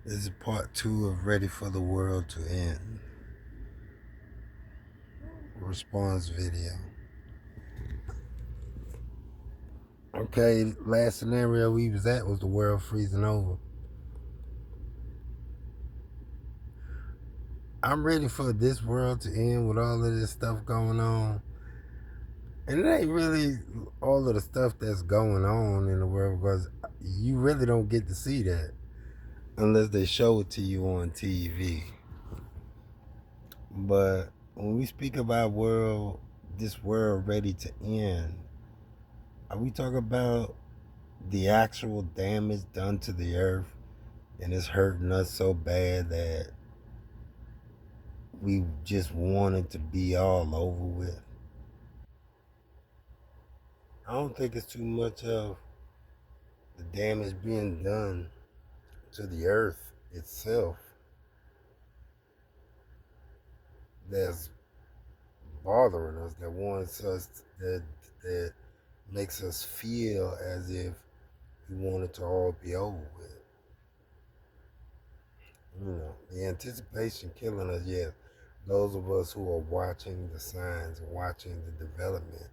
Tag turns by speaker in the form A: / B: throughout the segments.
A: This is part 2 of Ready for the World to End. Response video. Okay, last scenario we was at was the world freezing over. I'm ready for this world to end with all of this stuff going on. And it ain't really all of the stuff that's going on in the world, because you really don't get to see that unless they show it to you on TV. But when we speak about this world ready to end, are we talking about the actual damage done to the earth and it's hurting us so bad that we just want it to be all over with? I don't think it's too much of the damage being done to the earth itself that's bothering us, that wants us, that makes us feel as if we want it to all be over with. The anticipation killing us, yes. Those of us who are watching the signs, watching the development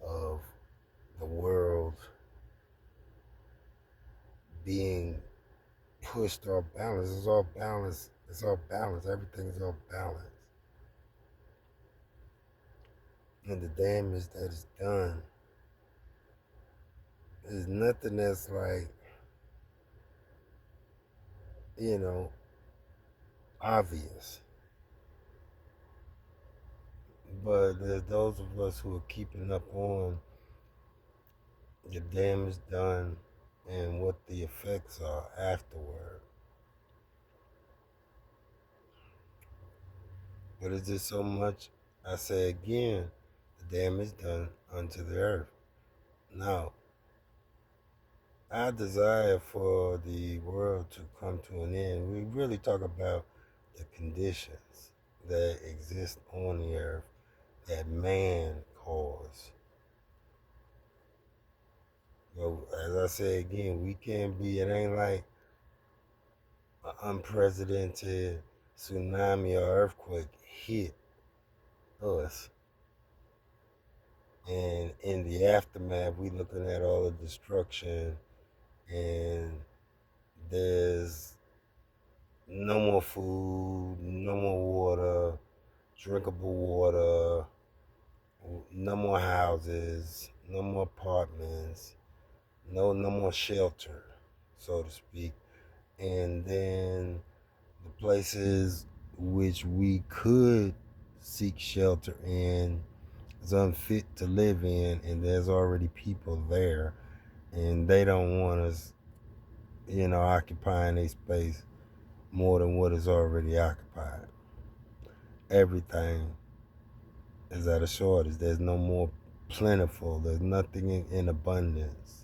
A: of the world being pushed off balance. It's all balance. It's all balance. Everything's off balance. And the damage that is done is nothing that's like, obvious. But there's those of us who are keeping up on the damage done and what the effects are afterward. But is it so much? I say again, the damage done unto the earth. Now, our desire for the world to come to an end, we really talk about the conditions that exist on the earth that man caused. But as I say again, we can't be, it ain't like an unprecedented tsunami or earthquake hit us. And in the aftermath, we looking at all the destruction, and there's no more food, no more water, drinkable water, no more houses, no more apartments, no more shelter, so to speak. And then the places which we could seek shelter in is unfit to live in, and there's already people there, and they don't want us, occupying a space more than what is already occupied. Everything is at a shortage. There's no more plentiful. There's nothing in abundance.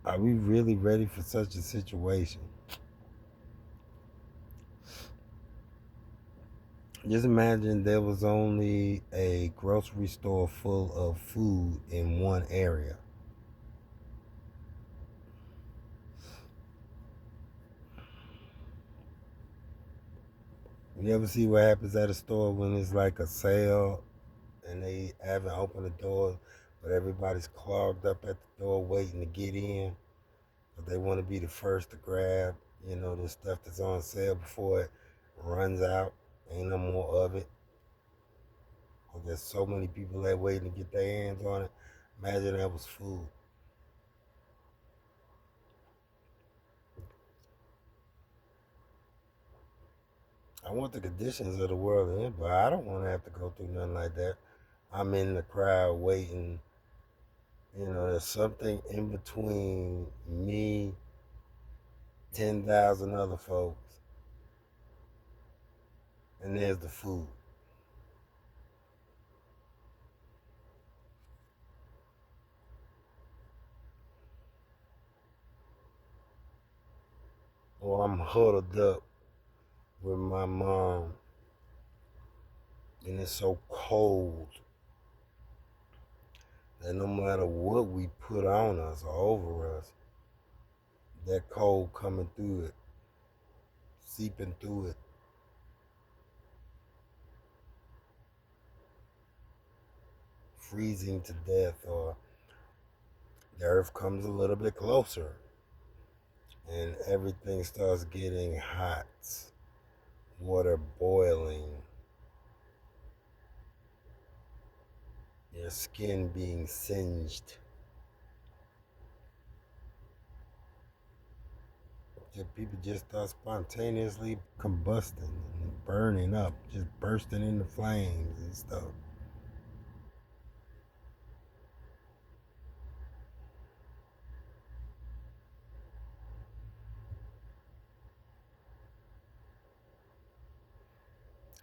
A: Are we really ready for such a situation? Just imagine there was only a grocery store full of food in one area. You ever see what happens at a store when it's like a sale and they haven't opened the door, but everybody's clogged up at the door waiting to get in? But they want to be the first to grab, the stuff that's on sale before it runs out. Ain't no more of it. Because there's so many people that waiting to get their hands on it. Imagine that was food. I want the conditions of the world to end, but I don't want to have to go through nothing like that. I'm in the crowd waiting. There's something in between me, 10,000 other folks, and there's the food. Or I'm huddled up with my mom, and it's so cold that no matter what we put on us or over us, that cold coming through it, seeping through it, freezing to death, or the earth comes a little bit closer and everything starts getting hot, water boiling, your skin being singed. People just start spontaneously combusting and burning up, just bursting into flames and stuff.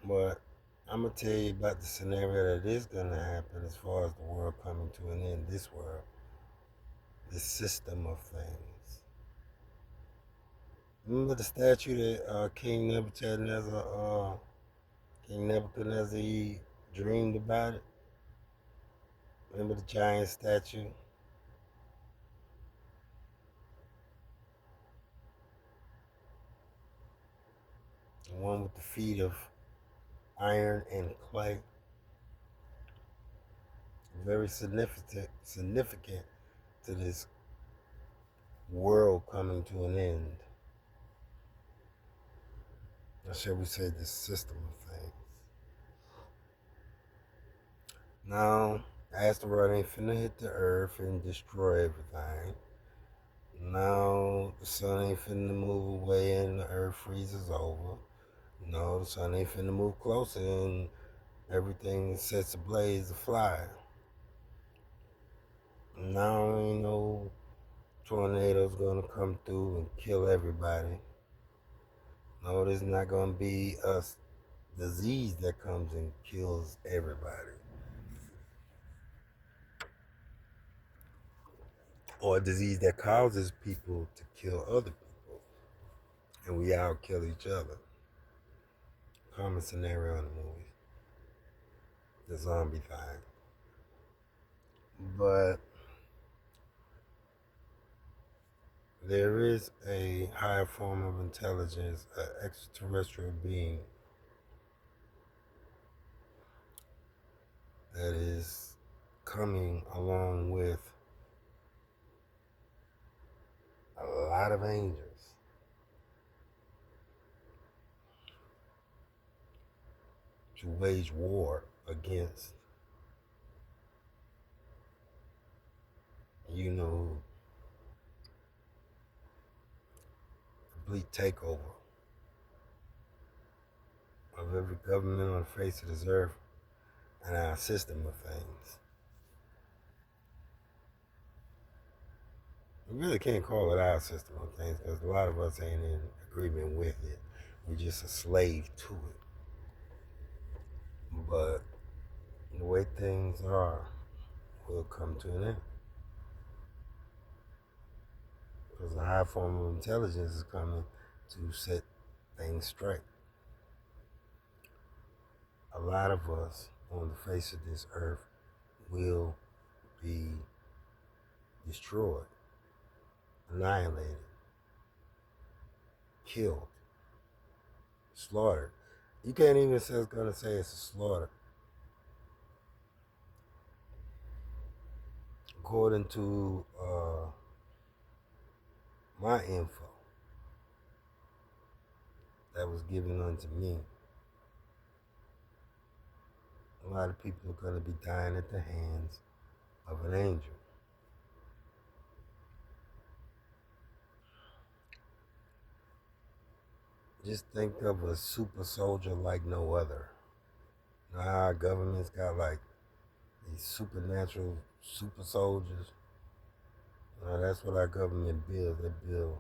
A: But I'm gonna tell you about the scenario that is gonna happen as far as the world coming to an end. This world, this system of things. Remember the statue that King Nebuchadnezzar he dreamed about it. Remember the giant statue, the one with the feet of iron and clay. Very significant to this world coming to an end. Or shall we say this system of things. Now, asteroid ain't finna hit the earth and destroy everything. Now, the sun ain't finna move away and the earth freezes over. No, the sun ain't finna move closer and everything sets ablaze to fly. Now ain't no tornadoes gonna come through and kill everybody. No, there's not gonna be a disease that comes and kills everybody. Or a disease that causes people to kill other people. And we all kill each other. Common scenario in the movie. The zombie thing. But there is a higher form of intelligence, an extraterrestrial being that is coming along with a lot of angels to wage war against, you know, complete takeover of every government on the face of this earth and our system of things. We really can't call it our system of things because a lot of us ain't in agreement with it. We're just a slave to it. But the way things are will come to an end. Because a high form of intelligence is coming to set things straight. A lot of us on the face of this earth will be destroyed, annihilated, killed, slaughtered. You can't even say it's gonna say it's a slaughter. According to my info that was given unto me, a lot of people are gonna be dying at the hands of an angel. Just think of a super soldier like no other. You know how our government's got like these supernatural super soldiers? That's what our government builds. They build,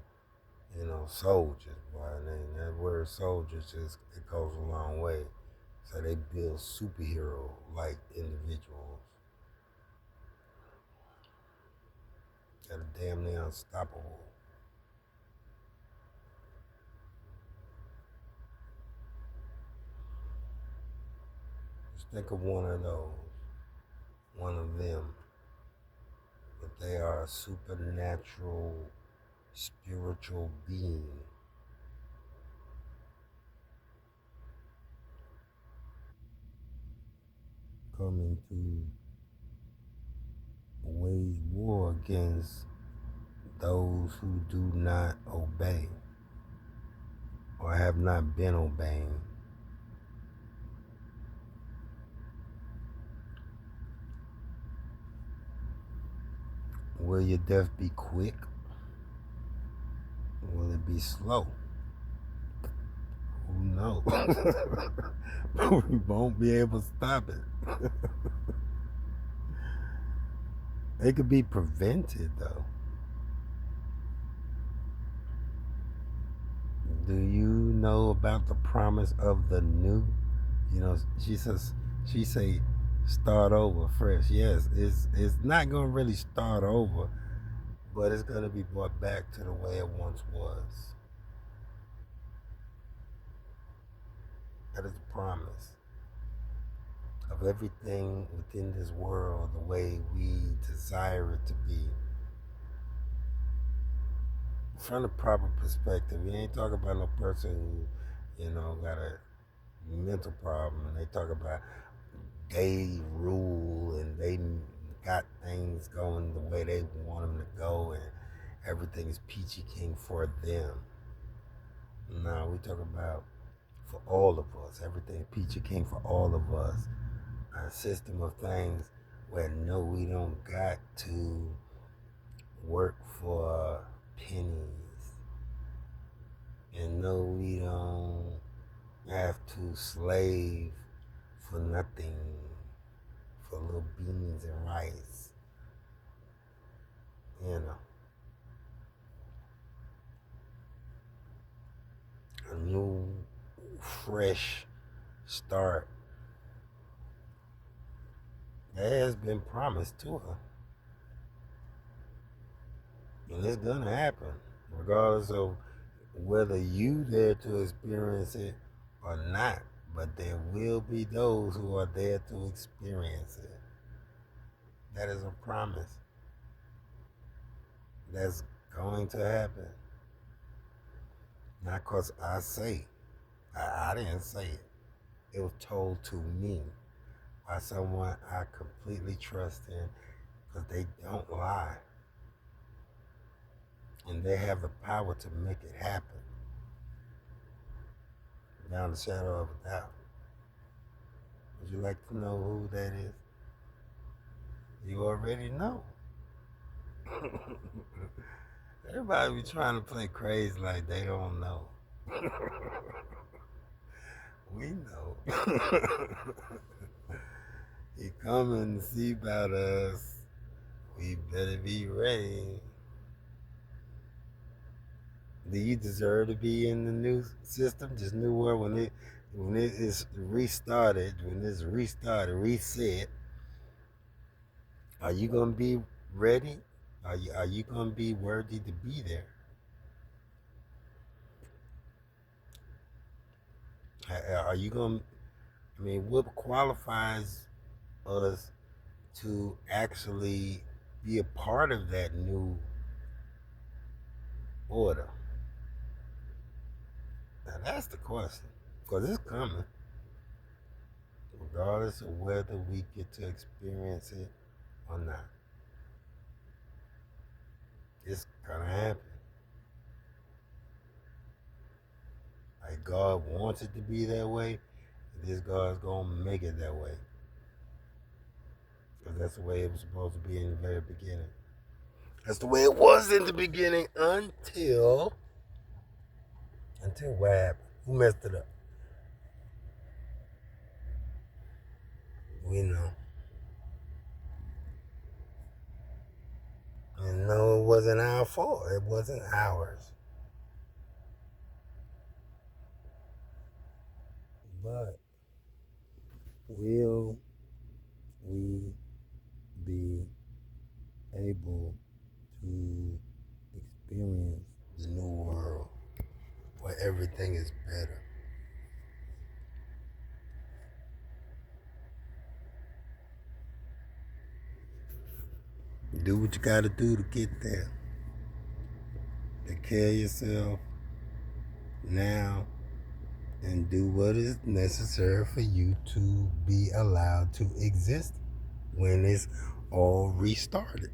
A: soldiers. Boy, and that word soldiers just it goes a long way. So they build superhero like individuals that are damn near unstoppable. Just think of one of those, one of them. But they are a supernatural spiritual being coming to wage war against those who do not obey or have not been obeying. Will your death be quick? Will it be slow? Who knows? We won't be able to stop it. It could be prevented though. Do you know about the promise of the new? You know, she say start over fresh. Yes, it's not gonna really start over, but it's gonna be brought back to the way it once was. That is a promise of everything within this world the way we desire it to be. From the proper perspective, we ain't talking about no person who, got a mental problem, and they talk about they rule and they got things going the way they want them to go, and everything is peachy king for them. No, we talk about for all of us, everything peachy king for all of us. A system of things where no, we don't got to work for pennies, and no, we don't have to slave for nothing, for little beans and rice, you know. A new, fresh start that has been promised to her. And it's gonna happen, regardless of whether you there to experience it or not. But there will be those who are there to experience it. That is a promise that's going to happen. Not because I say, I didn't say it. It was told to me by someone I completely trust in, because they don't lie. And they have the power to make it happen. Beyond the shadow of a doubt. Would you like to know who that is? You already know. Everybody be trying to play crazy like they don't know. We know. He coming to see about us. We better be ready. Do you deserve to be in the new system, this new world, when it is restarted, reset? Are you gonna be ready? Are you gonna be worthy to be there? Are you gonna? I mean, what qualifies us to actually be a part of that new order? Now that's the question, because it's coming, regardless of whether we get to experience it or not. It's gonna happen. Like God wants it to be that way, this God's gonna make it that way. Because that's the way it was supposed to be in the very beginning. That's the way it was in the beginning until what happened? Who messed it up? We know. And no, it wasn't our fault. It wasn't ours. But will we be able to experience the new world where everything is better? Do what you gotta do to get there. Take care of yourself now and do what is necessary for you to be allowed to exist when it's all restarted.